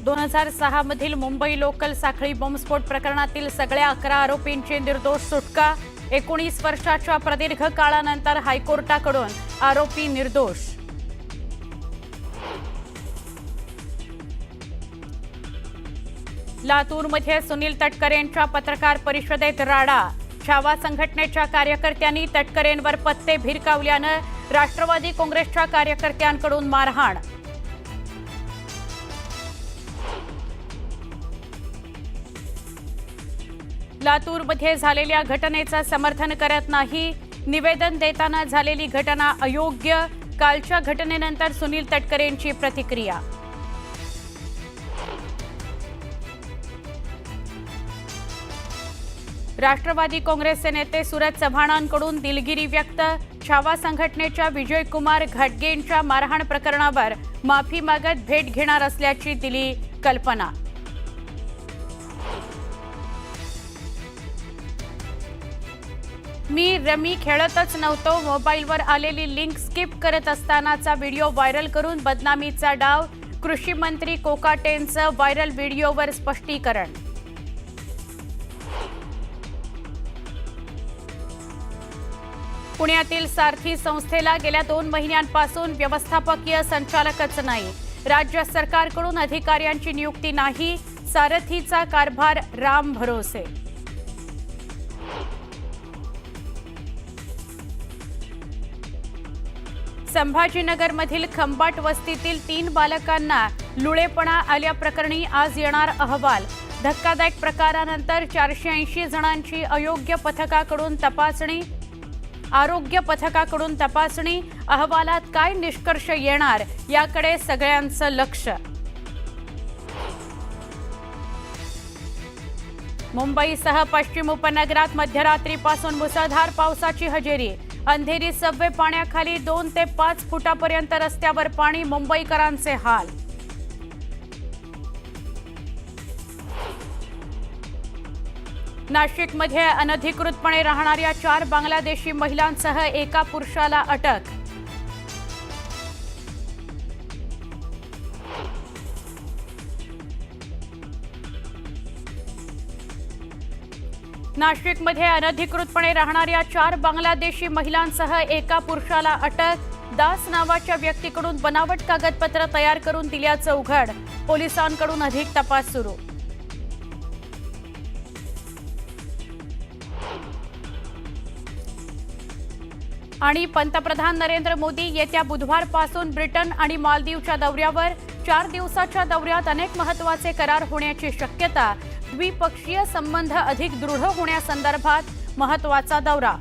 2006 मधील मुंबई लोकल साखळी बॉम्बस्फोट प्रकरणातील सगळ्या 11 आरोपींची निर्दोष सुटका। 19 वर्षाच्या प्रदीर्घ काळानंतर हायकोर्टाकडून आरोपी निर्दोष। लातूरमध्ये सुनील तटकरेंच्या पत्रकार परिषदेत राडा। छावा संघटनेच्या कार्यकर्त्यांनी तटकरेंवर पत्ते भिरकावल्यानं राष्ट्रवादी काँग्रेसच्या कार्यकर्त्यांकडून मारहाण। लातूरमध्ये झालेल्या घटनेचं समर्थन करत नाही, निवेदन देताना झालेली घटना अयोग्य। कालच्या घटनेनंतर सुनील तटकरेंची प्रतिक्रिया। राष्ट्रवादी काँग्रेसचे नेते सुरज चव्हाणांकडून दिलगिरी व्यक्त। छावा संघटनेच्या विजयकुमार घाटगेंच्या मारहाण प्रकरणावर माफी मागत भेट घेणार असल्याची दिली कल्पना। मी रमी खेळतच नव्हतो, मोबाईलवर आलेली लिंक स्किप करत असतानाचा व्हिडिओ व्हायरल करून बदनामीचा डाव। कृषी मंत्री कोकाटेंचं व्हायरल व्हिडिओवर स्पष्टीकरण। पुण्यातील सारथी संस्थेला गेल्या 2 महिन्यांपासून व्यवस्थापकीय संचालकच नाही। राज्य सरकारकडून अधिकाऱ्यांची नियुक्ती नाही, सारथीचा कारभार राम भरोसे। संभाजीनगरमधील खंबाट वस्तीतील 3 बालकांना लुळेपणा आल्याप्रकरणी आज येणार अहवाल। धक्कादायक प्रकारानंतर 480 जणांची आरोग्य पथकाकडून तपासणी। अहवालात काय निष्कर्ष येणार याकडे सगळ्यांचं लक्ष। मुंबईसह पश्चिम उपनगरात मध्यरात्रीपासून मुसळधार पावसाची हजेरी। अंधेरी सबवे पाण्याखाली 2 ते 5 फुटापर्यंत रस्त्यावर पाणी, मुंबईकरांचे हाल। नाशिकमध्ये अनधिकृतपणे राहणाऱ्या 4 बांगलादेशी महिलांसह एका पुरुषाला अटक। नाशिकमध्ये अनधिकृतपणे राहणाऱ्या 4 बांगलादेशी महिलांसह एका पुरुषाला अटक। दास नावाच्या व्यक्तीकडून बनावट कागदपत्र तयार करून दिल्याचं उघड। पोलिसांकडून अधिक तपास सुरू। आणि पंतप्रधान नरेंद्र मोदी येत्या बुधवारपासून ब्रिटन आणि मालदीवच्या दौऱ्यावर। 4 दिवसाच्या दौऱ्यात अनेक महत्त्वाचे करार होण्याची शक्यता। द्विपक्षीय संबंध अधिक दृढ होण्यासंदर्भात महत्त्वाचा दौरा।